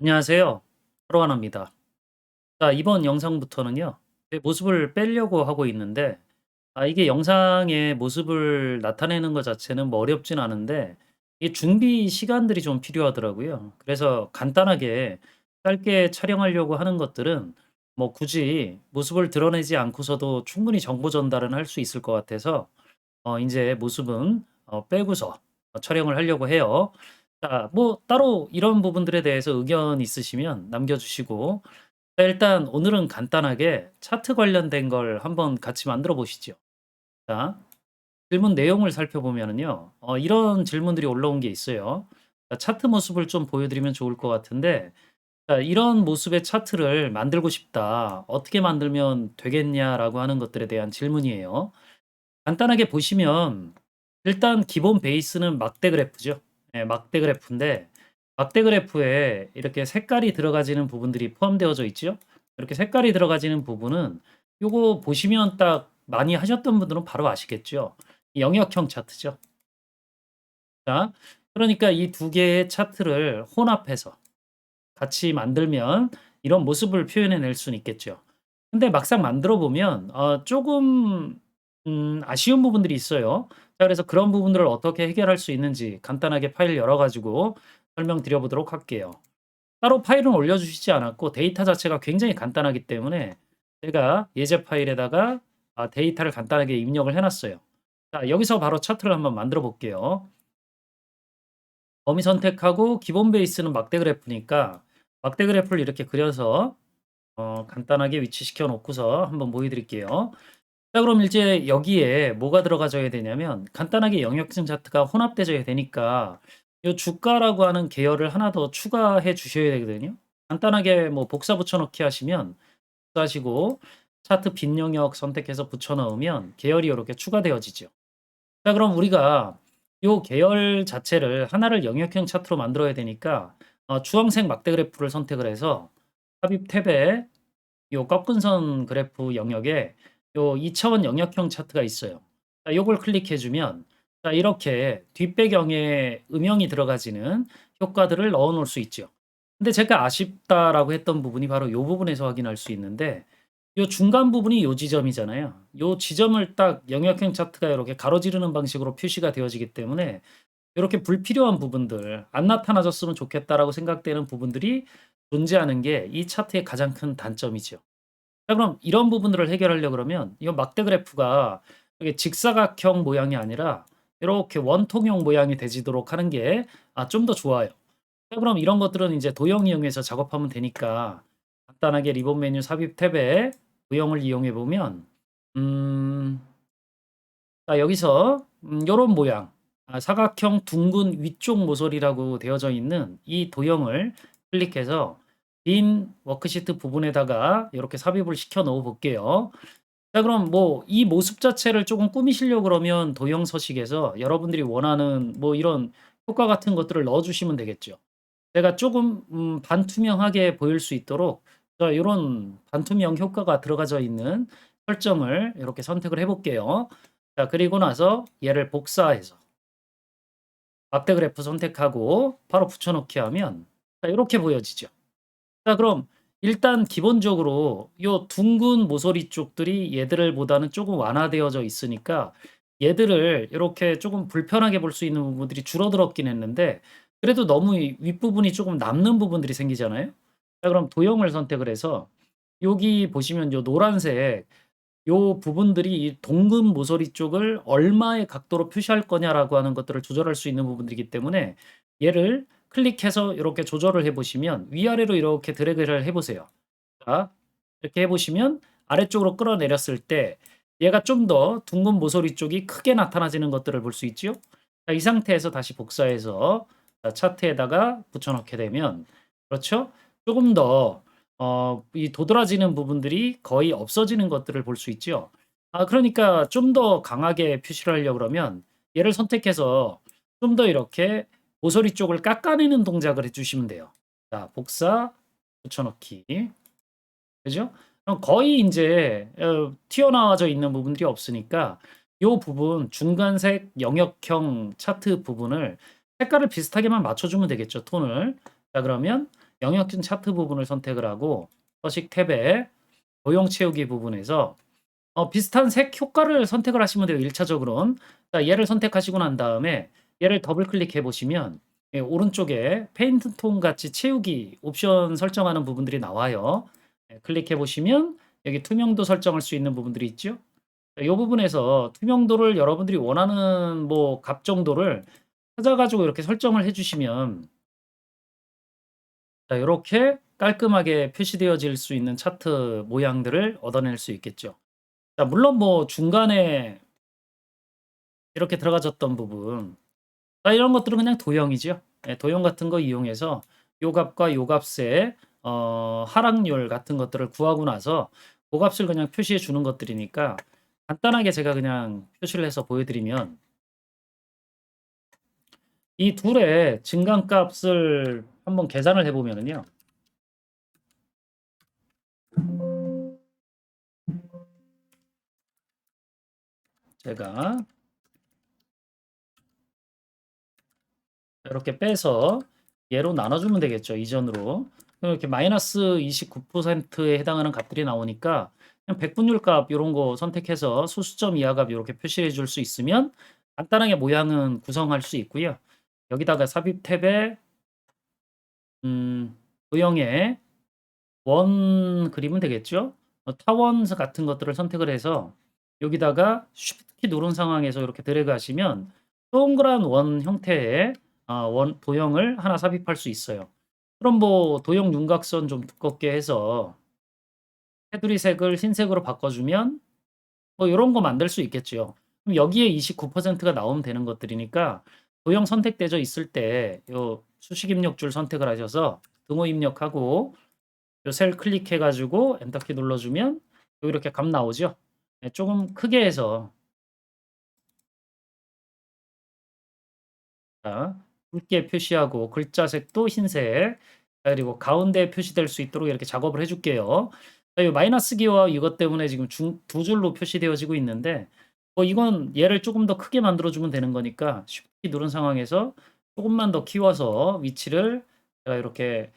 안녕하세요. 하루하나입니다. 자, 이번 영상부터는요, 제 모습을 빼려고 하고 있는데, 이게 영상의 모습을 나타내는 것 자체는 뭐 어렵진 않은데, 이 준비 시간들이 좀 필요하더라고요. 그래서 간단하게 짧게 촬영하려고 하는 것들은 뭐 굳이 모습을 드러내지 않고서도 충분히 정보 전달은 할 수 있을 것 같아서 인제 모습은 빼고서 촬영을 하려고 해요. 자, 뭐 따로 이런 부분들에 대해서 의견 있으시면 남겨 주시고, 자, 일단 오늘은 간단하게 차트 관련된 걸 한번 같이 만들어 보시죠. 자, 질문 내용을 살펴보면은요. 이런 질문들이 올라온 게 있어요. 자, 차트 모습을 좀 보여 드리면 좋을 것 같은데, 자, "이런 모습의 차트를 만들고 싶다. 어떻게 만들면 되겠냐?"라고 하는 것들에 대한 질문이에요. 간단하게 보시면 일단 기본 베이스는 막대 그래프죠. 예, 막대 그래프인데, 막대 그래프에 이렇게 색깔이 들어가지는 부분들이 포함되어져 있죠. 이렇게 색깔이 들어가지는 부분은 요거 보시면 딱 많이 하셨던 분들은 바로 아시겠죠. 이 영역형 차트죠. 자, 그러니까 이 두 개의 차트를 혼합해서 같이 만들면 이런 모습을 표현해 낼 수는 있겠죠. 근데 막상 만들어 보면 조금 아쉬운 부분들이 있어요. 자, 그래서 그런 부분들을 어떻게 해결할 수 있는지 간단하게 파일 열어 가지고 설명드려 보도록 할게요. 따로 파일은 올려 주시지 않았고 데이터 자체가 굉장히 간단하기 때문에 제가 예제 파일에다가 데이터를 간단하게 입력을 해 놨어요. 자, 여기서 바로 차트를 한번 만들어 볼게요. 범위 선택하고 기본 베이스는 막대 그래프니까 막대 그래프를 이렇게 그려서 간단하게 위치시켜 놓고서 한번 보여 드릴게요. 자, 그럼 이제 여기에 뭐가 들어가져야 되냐면 간단하게 영역성 차트가 혼합돼져야 되니까 요 주가라고 하는 계열을 하나 더 추가해 주셔야 되거든요. 간단하게 뭐 복사 붙여 넣기 하시면 복사하시고 차트 빈 영역 선택해서 붙여 넣으면 계열이 요렇게 추가되어지죠. 자, 그럼 우리가 요 계열 자체를 하나를 영역형 차트로 만들어야 되니까 주황색 막대 그래프를 선택을 해서 삽입 탭에 요 꺾은 선 그래프 영역에 요 2 차원 영역형 차트가 있어요. 자, 요걸 클릭해 주면 자, 이렇게 뒷배경에 음영이 들어가지는 효과들을 넣어 놓을 수 있죠. 근데 제가 아쉽다라고 했던 부분이 바로 요 부분에서 확인할 수 있는데, 요 중간 부분이 요 지점이잖아요. 요 지점을 딱 영역형 차트가 이렇게 가로지르는 방식으로 표시가 되어지기 때문에 요렇게 불필요한 부분들, '안 나타나졌으면 좋겠다.'라고 생각되는 부분들이 존재하는 게 이 차트의 가장 큰 단점이죠. 자, 그럼 이런 부분들을 해결하려 그러면 이 막대 그래프가 이게 직사각형 모양이 아니라 이렇게 원통형 모양이 되지도록 하는 게 좀 더 좋아요. 자, 그럼 이런 것들은 이제 도형 이용해서 작업하면 되니까 간단하게 리본 메뉴 삽입 탭에 도형을 이용해 보면 음 자, 여기서 요런 모양, 사각형 둥근 위쪽 모서리라고 되어져 있는 이 도형을 클릭해서 빈 워크시트 부분에다가 이렇게 삽입을 시켜 넣어 볼게요. 자, 그럼 뭐 이 모습 자체를 조금 꾸미시려고 그러면 도형 서식에서 여러분들이 원하는 뭐 이런 효과 같은 것들을 넣어 주시면 되겠죠. 제가 조금 반투명하게 보일 수 있도록 자, 요런 반투명 효과가 들어가져 있는 설정을 이렇게 선택을 해 볼게요. 자, 그리고 나서 얘를 복사해서 막대 그래프 선택하고 바로 붙여 넣기 하면 자, 요렇게 보여지죠. 자, 그럼 일단 기본적으로 요 둥근 모서리 쪽들이 얘들을 보다는 조금 완화되어져 있으니까 얘들을 이렇게 조금 불편하게 볼 수 있는 부분들이 줄어들었긴 했는데, 그래도 너무 이 윗부분이 조금 남는 부분들이 생기잖아요. 자, 그럼 도형을 선택을 해서 여기 보시면 요 노란색 요 부분들이 이 동금 모서리 쪽을 얼마의 각도로 표시할 거냐라고 하는 것들을 조절할 수 있는 부분들이기 때문에 얘를 클릭해서 이렇게 조절을 해 보시면 위아래로 이렇게 드래그를 해 보세요. 자, 이렇게 해 보시면 아래쪽으로 끌어내렸을 때 얘가 좀 더 둥근 모서리 쪽이 크게 나타나지는 것들을 볼 수 있죠. 자, 이 상태에서 다시 복사해서 차트에다가 붙여 넣게 되면 그렇죠? 조금 더 이 도드라지는 부분들이 거의 없어지는 것들을 볼 수 있죠. 그러니까 좀 더 강하게 표시를 하려고 그러면 얘를 선택해서 좀 더 이렇게 모서리 쪽을 깎아내는 동작을 해 주시면 돼요. 자, 복사, 붙여 넣기. 그죠? 그럼 거의 인제 튀어나와져 있는 부분들이 없으니까 요 부분 중간색 영역형 차트 부분을 색깔을 비슷하게만 맞춰 주면 되겠죠, 톤을. 자, 그러면 영역준 차트 부분을 선택을 하고 서식 탭에 도형 채우기 부분에서 비슷한 색 효과를 선택을 하시면 돼요, 1차적으로는. 자, 얘를 선택하시고 난 다음에 얘를 더블 클릭해 보시면 예, 오른쪽에 페인트 톤 같이 채우기 옵션 설정하는 부분들이 나와요. 예, 클릭해 보시면 여기 투명도 설정할 수 있는 부분들이 있죠. 이 부분에서 투명도를 여러분들이 원하는 뭐 값 정도를 찾아 가지고 이렇게 설정을 해 주시면 자, 요렇게 깔끔하게 표시되어질 수 있는 차트 모양들을 얻어낼 수 있겠죠. 자, 물론 뭐 중간에 이렇게 들어가졌던 부분, 자, 이런 것들은 그냥 도형이죠. 예, 도형 같은 거 이용해서 요 값과 요 값의 하락률 같은 것들을 구하고 나서 그 값을 그냥 표시해 주는 것들이니까 간단하게 제가 그냥 표시를 해서 보여드리면 이 둘의 증감값을 한번 계산을 해보면은요. 제가 이렇게 빼서 얘로 나눠주면 되겠죠. 이전으로. 그럼 이렇게 마이너스 29%에 해당하는 값들이 나오니까 그냥 백분율 값 이런 거 선택해서 소수점 이하 값 이렇게 표시해 줄 수 있으면 간단하게 모양은 구성할 수 있고요. 여기다가 삽입 탭에 도형에 원 그리면 되겠죠. 타원 같은 것들을 선택을 해서 여기다가 쉬프트 키 누른 상황에서 이렇게 드래그 하시면 동그란 원 형태의 원 도형을 하나 삽입할 수 있어요. 그럼 뭐 도형 윤곽선 좀 두껍게 해서 테두리 색을 흰색으로 바꿔주면 뭐 요런 거 만들 수 있겠죠. 그럼 여기에 29%가 나오면 되는 것들이니까 도형 선택되어 있을 때 요 수식 입력줄 선택을 하셔서 등호 입력하고 요 셀 클릭해 가지고 엔터 키 눌러주면 요 이렇게 값 나오죠. 예, 조금 크게 해서 자, 굵게 표시하고 글자 색도 흰색, 자, 그리고 가운데에 표시될 수 있도록 이렇게 작업을 해 줄게요. 자, 이 마이너스 기와 이것 때문에 지금 두 줄로 표시되어지고 있는데 뭐 이건 얘를 조금 더 크게 만들어 주면 되는 거니까 쉬프트 키 누른 상황에서 조금만 더 키워서 위치를 제가 이렇게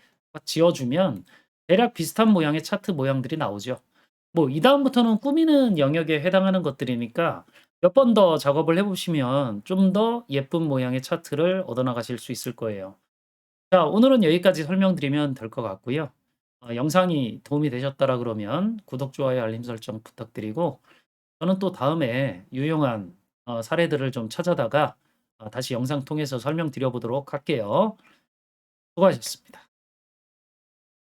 지어 주면 대략 비슷한 모양의 차트 모양들이 나오죠. 뭐 이 다음부터는 꾸미는 영역에 해당하는 것들이니까 몇 번 더 작업을 해 보시면 좀 더 예쁜 모양의 차트를 얻어 나가실 수 있을 거예요. 자, 오늘은 여기까지 설명드리면 될 것 같고요. 영상이 도움이 되셨다라 그러면 구독, 좋아요, 알림 설정 부탁드리고 저는 또 다음에 유용한 사례들을 좀 찾아다가 다시 영상 통해서 설명드려 보도록 할게요. 수고하셨습니다.